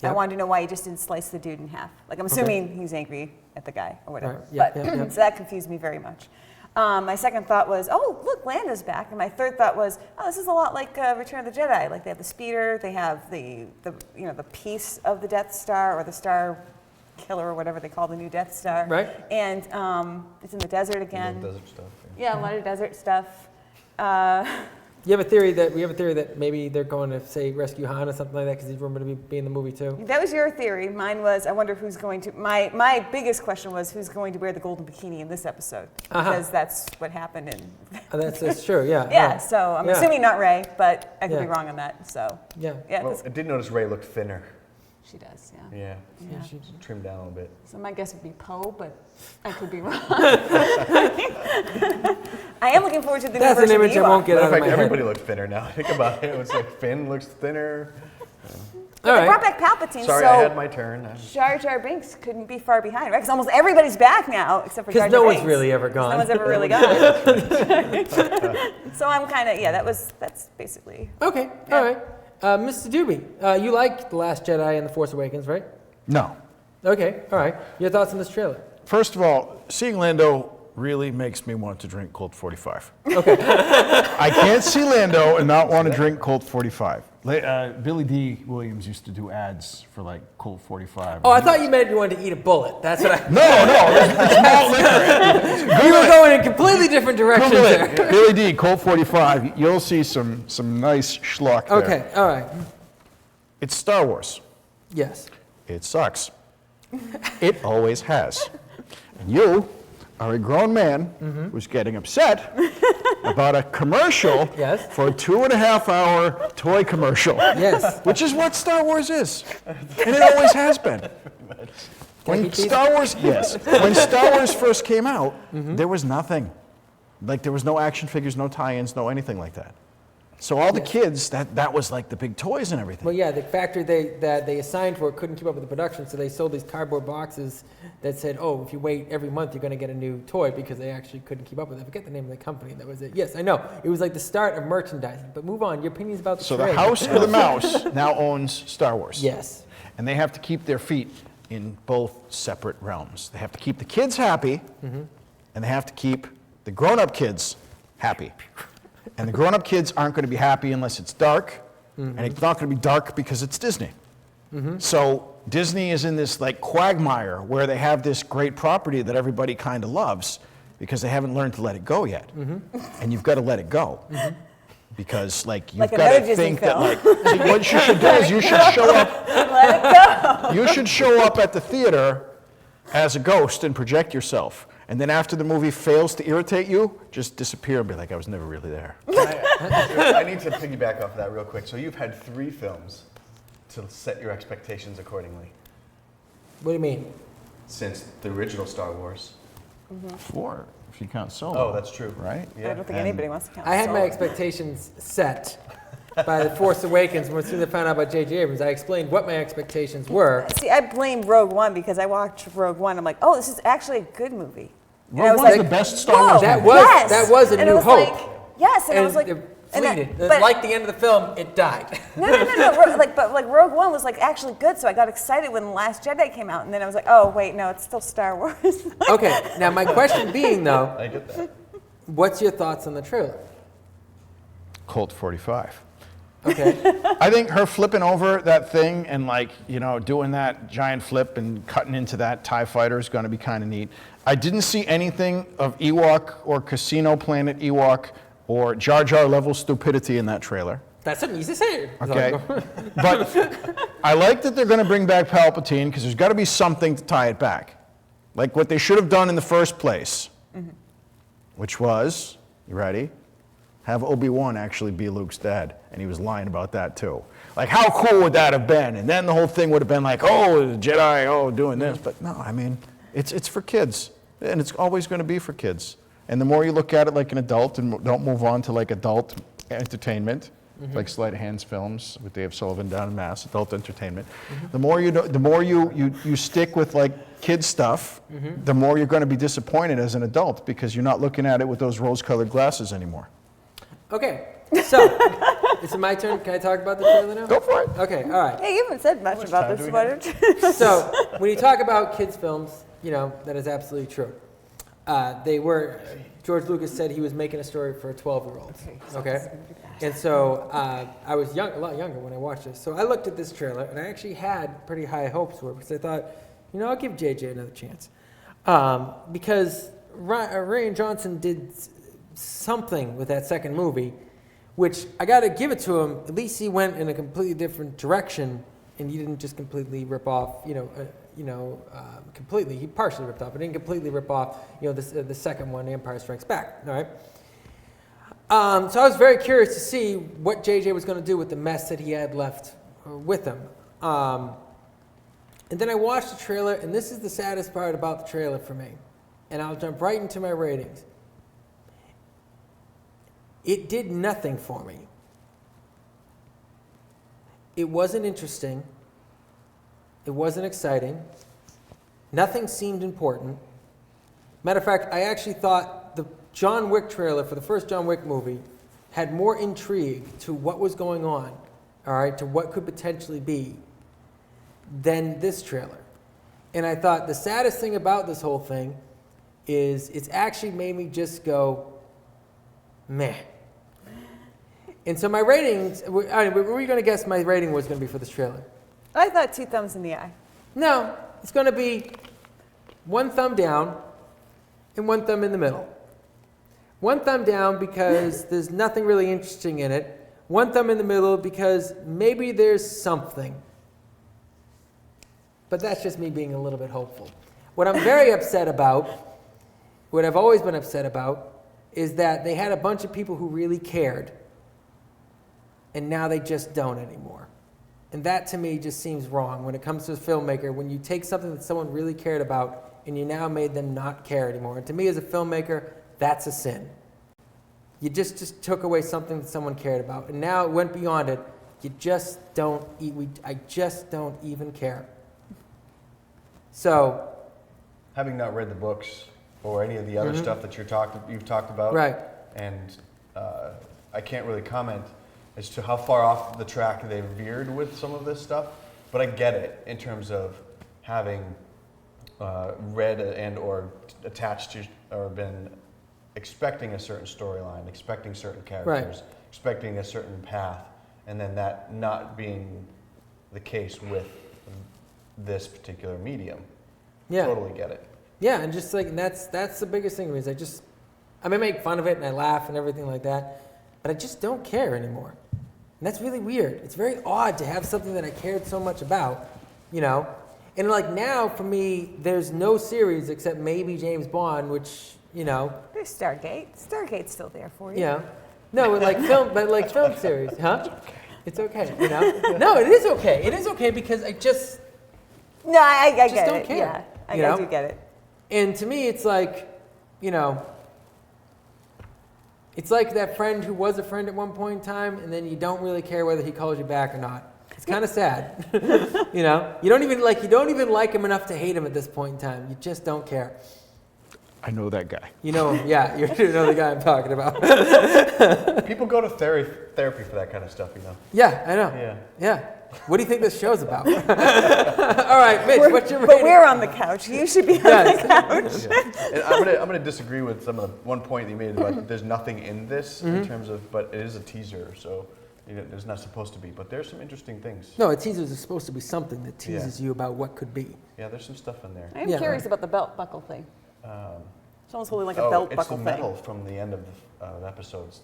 I wanted to know why he just didn't slice the dude in half. Like, I'm assuming he's angry at the guy or whatever. Right. So that confused me very much. My second thought was, oh, look, Lando's back. And my third thought was, oh, this is a lot like Return of the Jedi. Like, they have the speeder, they have the piece of the Death Star, or the Star Killer, or whatever they call the new Death Star. Right. And it's in the desert again. Desert stuff. Yeah, a lot of desert stuff. We have a theory that maybe they're going to say rescue Han or something like that because he's rumored to be in the movie too. That was your theory. Mine was, I wonder who's going to. My biggest question was who's going to wear the golden bikini in this episode, because that's what happened in. That's true. Yeah. Yeah. So I'm assuming not Rey, but I could be Yeah. wrong on that. So Yeah. Well, I did notice Rey looked thinner. she does. Yeah. Yeah. Yeah. She trimmed down a little bit. So my guess would be Poe, but I could be wrong. I am looking forward to the new That's an version of image I won't get In out of fact, my head. everybody looked thinner now. Think about it. It was like Finn looks thinner. But All they brought right. back Palpatine, Sorry, so I had my turn. Jar Jar Binks couldn't be far behind, right? Because almost everybody's back now, except for Jar Jar Because no Binks. one's really ever gone. No one's ever really gone. So I'm kind of, that's basically. Okay. Yeah. All right. Mr. Dubey, you liked The Last Jedi and The Force Awakens, right? No. Okay. All right. Your thoughts on this trailer? First of all, seeing Lando really makes me want to drink Colt 45. Okay. I can't see Lando and not want to drink Colt 45. Billy D. Williams used to do ads for like Colt 45. Oh, I thought you meant you wanted to eat a bullet. That's what I. No, it's malt liquor. We were going in completely different directions Google there. it. Billy D. Colt 45. You'll see some nice schlock there. Okay. All right. It's Star Wars. Yes. It sucks. It always has. And you are a grown man who's getting upset about a commercial Yes. for a 2.5-hour toy commercial. Yes. Which is what Star Wars is. And it always has been. When Star Wars first came out, there was nothing. Like, there was no action figures, no tie-ins, no anything like that. So all the kids, that was like the big toys and everything. Well, yeah, the factory that they assigned for couldn't keep up with the production, so they sold these cardboard boxes that said, "Oh, if you wait every month, you're going to get a new toy," because they actually couldn't keep up with it. I forget the name of the company. That was it. Yes, I know. It was like the start of merchandising. But move on. Your opinions about the So trailer. the House of the Mouse now owns Star Wars. Yes. And they have to keep their feet in both separate realms. They have to keep the kids happy, and they have to keep the grown-up kids happy. And the grown-up kids aren't going to be happy unless it's dark, and it's not going to be dark because it's Disney. So Disney is in this like quagmire where they have this great property that everybody kind of loves because they haven't learned to let it go yet. And you've got to let it go. Because like you've got another to Disney think that film. like see, what you should do is you should show up. Let it go. You should show up at the theater as a ghost and project yourself. And then after the movie fails to irritate you, just disappear and be like, I was never really there. I need to piggyback off of that real quick. So you've had 3 films to set your expectations accordingly. What do you mean? Since the original Star Wars. 4, if you count Solo. Oh, that's true. Right? Yeah. I don't think anybody wants to count. I had my Solo. expectations set by The Force Awakens. When soon as I found out about J.J. Abrams, I explained what my expectations were. See, I blame Rogue One because I watched Rogue One. I'm like, oh, this is actually a good movie. And I Rogue was One's like, the best Star whoa, Wars That movie. was yes. that was a And new it was hope. like, yes, and I was like, it and then- fleeted. but- Like the end of the film, it died. No. But Rogue One was like actually good, so I got excited when The Last Jedi came out, and then I was like, oh wait, no, it's still Star Wars. Okay, now my question being though, I get that. what's your thoughts on the trailer? Colt 45. Okay. I think her flipping over that thing and doing that giant flip and cutting into that TIE fighter is going to be kind of neat. I didn't see anything of Ewok or Casino Planet Ewok or Jar Jar level stupidity in that trailer. That's something easy to say. Okay. But I like that they're going to bring back Palpatine because there's got to be something to tie it back. Like what they should have done in the first place, which was, you ready? Have Obi-Wan actually be Luke's dad. And he was lying about that too. Like, how cool would that have been? And then the whole thing would have been like, oh, the Jedi, oh, doing this. But no, I mean, it's for kids. And it's always going to be for kids. And the more you look at it like an adult and don't move on to like adult entertainment, like Sleight of Hands films with Dave Sullivan down in Mass, adult entertainment, the more you stick with like kids stuff, the more you're going to be disappointed as an adult because you're not looking at it with those rose-colored glasses anymore. Okay, so is it my turn? Can I talk about the trailer now? Go for it. Okay, all right. Hey, you haven't said much about time this do we one. So when you talk about kids' films, that is absolutely true. George Lucas said he was making a story for a 12-year-old. Okay? And so I was a lot younger when I watched this. So I looked at this trailer, and I actually had pretty high hopes for it because I thought, I'll give JJ another chance. Because Rian Johnson did something with that second movie, which I got to give it to him. At least he went in a completely different direction, and he didn't just completely rip off, completely. He partially ripped off, but didn't completely rip off, the second one, Empire Strikes Back. All right. So I was very curious to see what JJ was going to do with the mess that he had left with him. And then I watched the trailer, and this is the saddest part about the trailer for me. And I'll jump right into my ratings. It did nothing for me. It wasn't interesting. It wasn't exciting. Nothing seemed important. Matter of fact, I actually thought the John Wick trailer for the first John Wick movie had more intrigue to what was going on, all right, to what could potentially be, than this trailer. And I thought the saddest thing about this whole thing is it's actually made me just go, meh. And so my ratings, what were you going to guess my rating was going to be for this trailer? I thought 2 thumbs in the eye. No, it's going to be 1 thumb down and 1 thumb in the middle. 1 thumb down because there's nothing really interesting in it. 1 thumb in the middle because maybe there's something. But that's just me being a little bit hopeful. What I'm very upset about, what I've always been upset about, is that they had a bunch of people who really cared, and now they just don't anymore. And that to me just seems wrong when it comes to a filmmaker, when you take something that someone really cared about and you now made them not care anymore. And to me as a filmmaker, that's a sin. You just took away something that someone cared about, and now it went beyond it. You just don't, I just don't even care. So, having not read the books or any of the other stuff that you've talked about, right, and I can't really comment as to how far off the track they veered with some of this stuff, but I get it in terms of having read and or attached to or been expecting a certain storyline, expecting certain characters, expecting a certain path, and then that not being the case with this particular medium. Yeah. Totally get it. Yeah, and just like, and that's the biggest thing is I may make fun of it and I laugh and everything like that, but I just don't care anymore. And that's really weird. It's very odd to have something that I cared so much about, And like now for me, there's no series except maybe James Bond, which, There's Stargate. Stargate's still there for you. Yeah. No, but like film series, huh? It's okay, No, it is okay. It is okay because No, I just get don't it. care. Yeah, I do get it. And to me, it's like, it's like that friend who was a friend at one point in time, and then you don't really care whether he calls you back or not. It's kind of sad. You don't even like him enough to hate him at this point in time. You just don't care. I know that guy. You know him, yeah. You know the guy I'm talking about. People go to therapy for that kind of stuff, Yeah, I know. Yeah. What do you think this show's about? All right, Mitch, what's your rating? But we're on the couch. You should be on the couch. And I'm gonna disagree with one point you made about there's nothing in this in terms of, but it is a teaser, so there's not supposed to be. But there's some interesting things. No, a teaser is supposed to be something that teases you about what could be. Yeah, there's some stuff in there. I'm curious about the belt buckle thing. Someone's holding like a belt buckle thing. It's the medal from the end of episode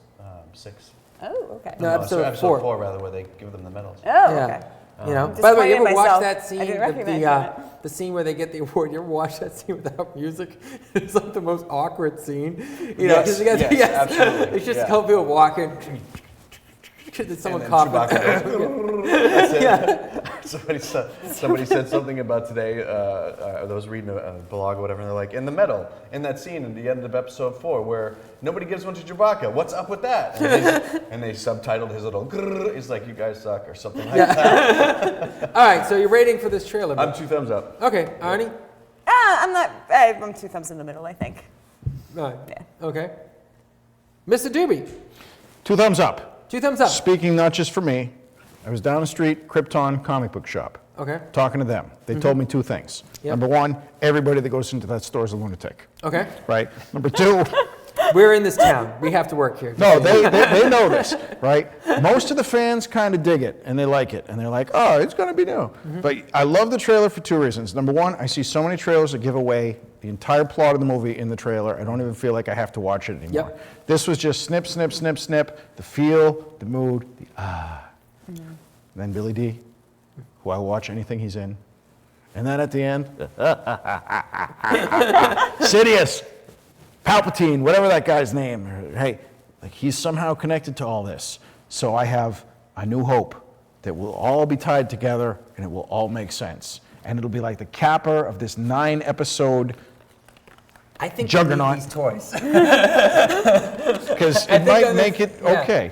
6. Oh, okay. No, episode 4. 4 rather, where they give them the medals. Oh, okay. By the way, you ever Disappointed watch myself. that scene, I didn't recognize the scene where they get the award? You ever watch that scene without music? It's like the most awkward scene. Yes, absolutely. It's just a couple people walking. There's someone coughing. Somebody said something about today. I was reading a blog or whatever, and they're like, in the medal, in that scene at the end of episode 4, where nobody gives one to Chewbacca. What's up with that? And they subtitled his little. He's like, you guys suck, or something like that. All right, so you're rating for this trailer. I'm 2 thumbs up. Okay, Arnie. I'm 2 thumbs in the middle, I think. Right. Yeah. Okay. Mr. Dubey. 2 thumbs up. 2 thumbs up. Speaking not just for me, I was down the street, Krypton comic book shop. Okay. Talking to them. They told me 2 things. Yep. Number 1, everybody that goes into that store is a lunatic. Okay. Right? Number 2, we're in this town. We have to work here. no, they know this, right? Most of the fans kind of dig it, and they like it, and they're like, oh, it's going to be new. But I love the trailer for 2 reasons. Number 1, I see so many trailers that give away the entire plot of the movie in the trailer. I don't even feel like I have to watch it anymore. Yep. This was just snip, snip, snip, snip, the feel, the mood, the Then Billy D, who I will watch anything he's in. And then at the end, Sidious, Palpatine, whatever that guy's name. Hey, like he's somehow connected to all this. So I have a new hope that we'll all be tied together and it will all make sense. And it'll be like the capper of this 9-episode I think juggernaut. These toys. Because it might make it okay.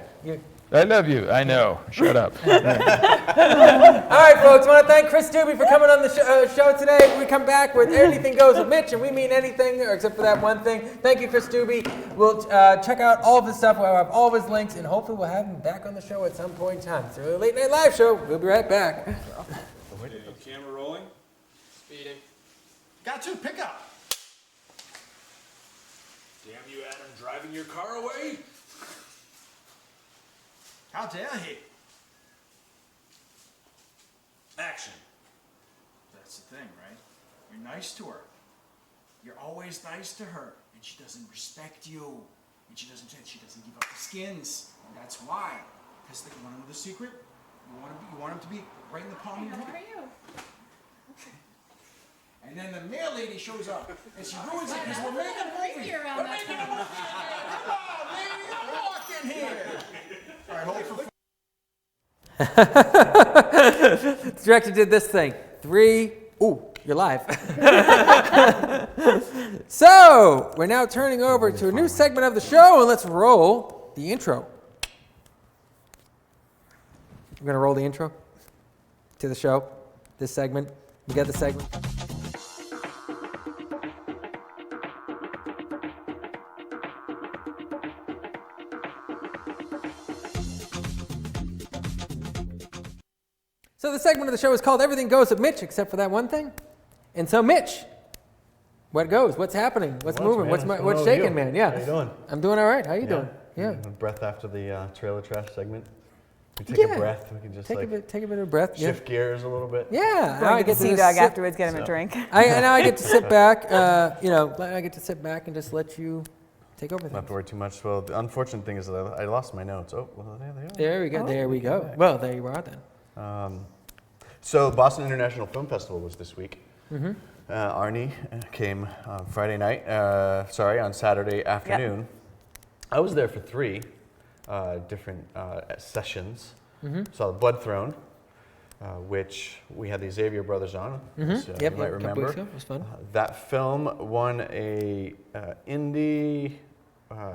I love you. I know. Shut up. All right, folks. I want to thank Chris Dubey for coming on the show today. We come back with Anything Goes with Mitch, and we mean anything except for that one thing. Thank you, Chris Dubey. We'll check out all of his stuff. We'll have all of his links, and hopefully we'll have him back on the show at some point in time. It's a really late night live show. We'll be right back. Camera rolling? Speeding. Got to pick up. Damn you, Adam, driving your car away? How dare he? Action. That's the thing, right? You're nice to her. You're always nice to her, and she doesn't respect you. And she doesn't give up the skins. And that's why. Because you want to know the secret? You want him to be right in the palm of your hand. How are you? And then the mail lady shows up, and she ruins it because we're making a movie. We're making a movie. Come on, lady, walk in here. All right, hold for The director did this thing. 3. Ooh, you're live. So, we're now turning over to a new segment of the show, and let's roll the intro. We're going to roll the intro to the show, this segment. You get the segment? So the segment of the show is called Everything Goes with Mitch, except for that one thing. And so, Mitch, what goes? What's happening? What's moving? Man? going What's on shaking, with you? man? Yeah. How you doing? I'm doing all right. How you doing? Yeah. Breath after the trailer trash segment. We take Yeah. a breath. We can just Take a bit of breath. shift gears a little bit. Yeah. Go and get the sea dog afterwards, get him a drink. Now I get to sit back. I get to sit back and just let you take over Not things. to worry too much. Well, the unfortunate thing is that I lost my notes. Oh, well, there they are. There we go. There we go. Well, there you are then. So Boston International Film Festival was this week. Arnie came on Friday night. On Saturday afternoon. Yep. I was there for 3 different sessions. Saw the Blood Throne, which we had the Xavier brothers on, as you Yep, might a couple remember. weeks ago. It was fun. That film won a Indie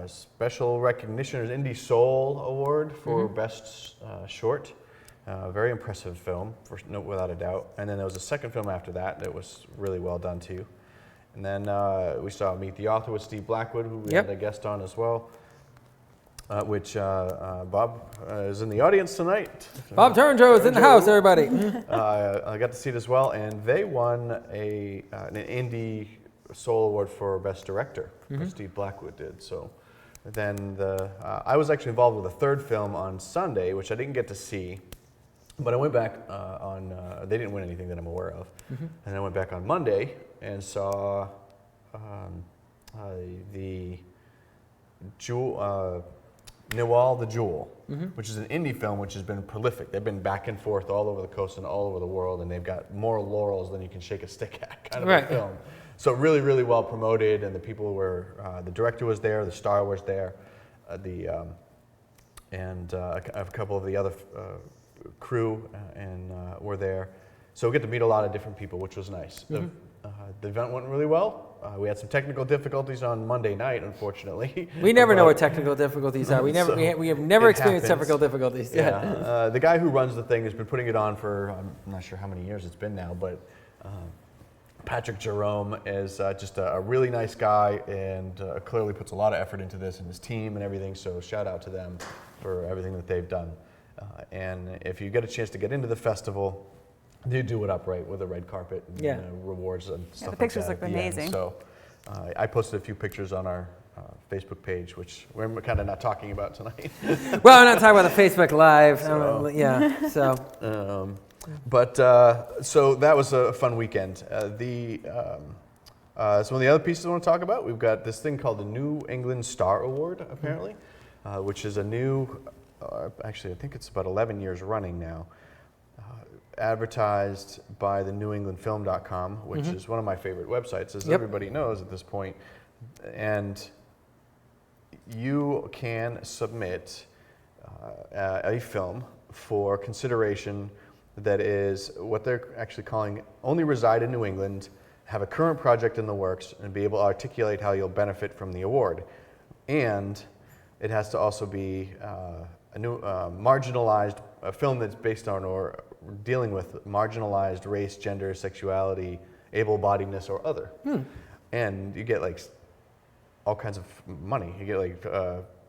Special Recognition, or Indie Soul Award for Best Short. Very impressive film, without a doubt. And then there was a second film after that was really well done too. And then we saw Meet the Author with Steve Blackwood, who we had a guest on as well. Which Bob is in the audience tonight. Bob Turnjo is in the house, everybody. I got to see it as well, and they won an Indie Soul Award for Best Director. Steve Blackwood did. So then I was actually involved with a third film on Sunday, which I didn't get to see, but I went back they didn't win anything that I'm aware of, and I went back on Monday and saw the Jewel. Nawal the Jewel, which is an indie film which has been prolific. They've been back and forth all over the coast and all over the world, and they've got more laurels than you can shake a stick at, kind of a film. So really, really well promoted, and the people were, the director was there, the star was there, and a couple of the other crew were there. So we get to meet a lot of different people, which was nice. The event went really well. We had some technical difficulties on Monday night, unfortunately. We never know what technical difficulties are. We have never experienced technical difficulties. Yeah. The guy who runs the thing has been putting it on for, I'm not sure how many years it's been now, but Patrick Jerome is just a really nice guy, and clearly puts a lot of effort into this, and his team and everything. So shout out to them for everything that they've done. And if you get a chance to get into the festival, they do it up right with a red carpet and rewards and stuff like that. The pictures look amazing. So I posted a few pictures on our Facebook page, which we're kind of not talking about tonight. Well, I'm not talking about the Facebook Live. So that was a fun weekend. Some of the other pieces I want to talk about, we've got this thing called the New England Star Award, apparently, which is a new, actually I think it's about 11 years running now, advertised by the newenglandfilm.com, which is one of my favorite websites, as everybody knows at this point. And you can submit a film for consideration that is what they're actually calling only reside in New England, have a current project in the works, and be able to articulate how you'll benefit from the award. And it has to also be a new marginalized, a film that's based on or dealing with marginalized race, gender, sexuality, able-bodiedness, or other. And you get like all kinds of money. You get like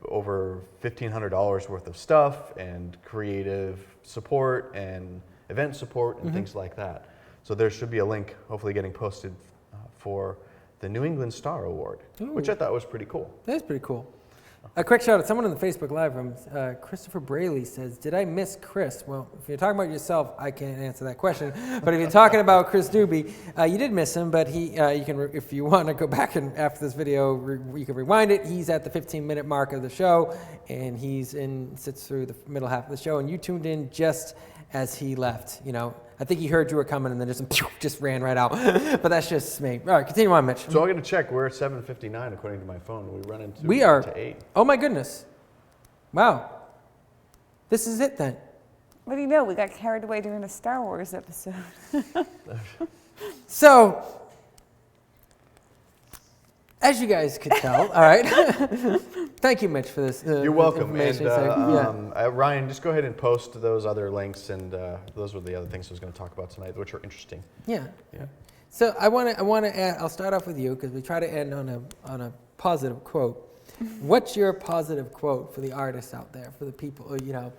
over $1,500 worth of stuff and creative support and event support and things like that. So there should be a link hopefully getting posted for the New England Star Award, which I thought was pretty cool. That is pretty cool. A quick shout out, someone in the Facebook Live room, Christopher Braley says, did I miss Chris? Well, if you're talking about yourself, I can't answer that question. But if you're talking about Chris Dubey, you did miss him, but he, you can, if you want to go back and after this video, you can rewind it. He's at the 15-minute mark of the show, and sits through the middle half of the show, and you tuned in just as he left. You know, I think he heard you were coming and then just ran right out. But that's just me. All right, continue on, Mitch. So I'm going to check. We're at 7:59 according to my phone. We run into to 8. Oh my goodness. Wow. This is it then. What do you know? We got carried away during a Star Wars episode. So, as you guys could tell, all right. Thank you, Mitch, for this. You're welcome. Information. And Ryan, just go ahead and post those other links, and those were the other things I was going to talk about tonight, which are interesting. Yeah. So I want to add. I'll start off with you because we try to end on a positive quote. What's your positive quote for the artists out there, for the people? You know.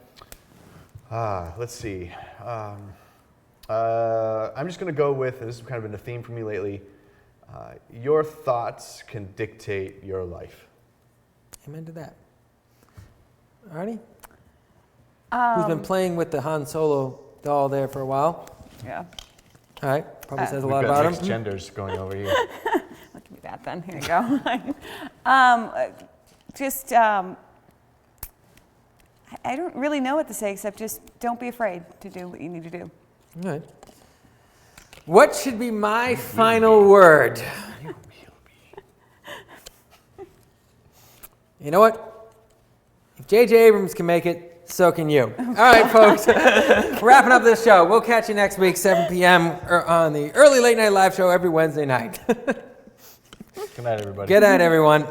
Let's see. I'm just going to go with, and this has kind of been a theme for me lately. Your thoughts can dictate your life. Amen to that. Arnie? Who's been playing with the Han Solo doll there for a while? Yeah. All right. Probably says a lot We've about got him. mixed genders going over here. I'll give you that then. Here you go. I don't really know what to say except just don't be afraid to do what you need to do. All right. What should be my final word? You know what? If J.J. Abrams can make it, so can you. All right, folks. Wrapping up this show. We'll catch you next week, 7 p.m. on the early late night live show every Wednesday night. Good night, everybody. Good night, everyone.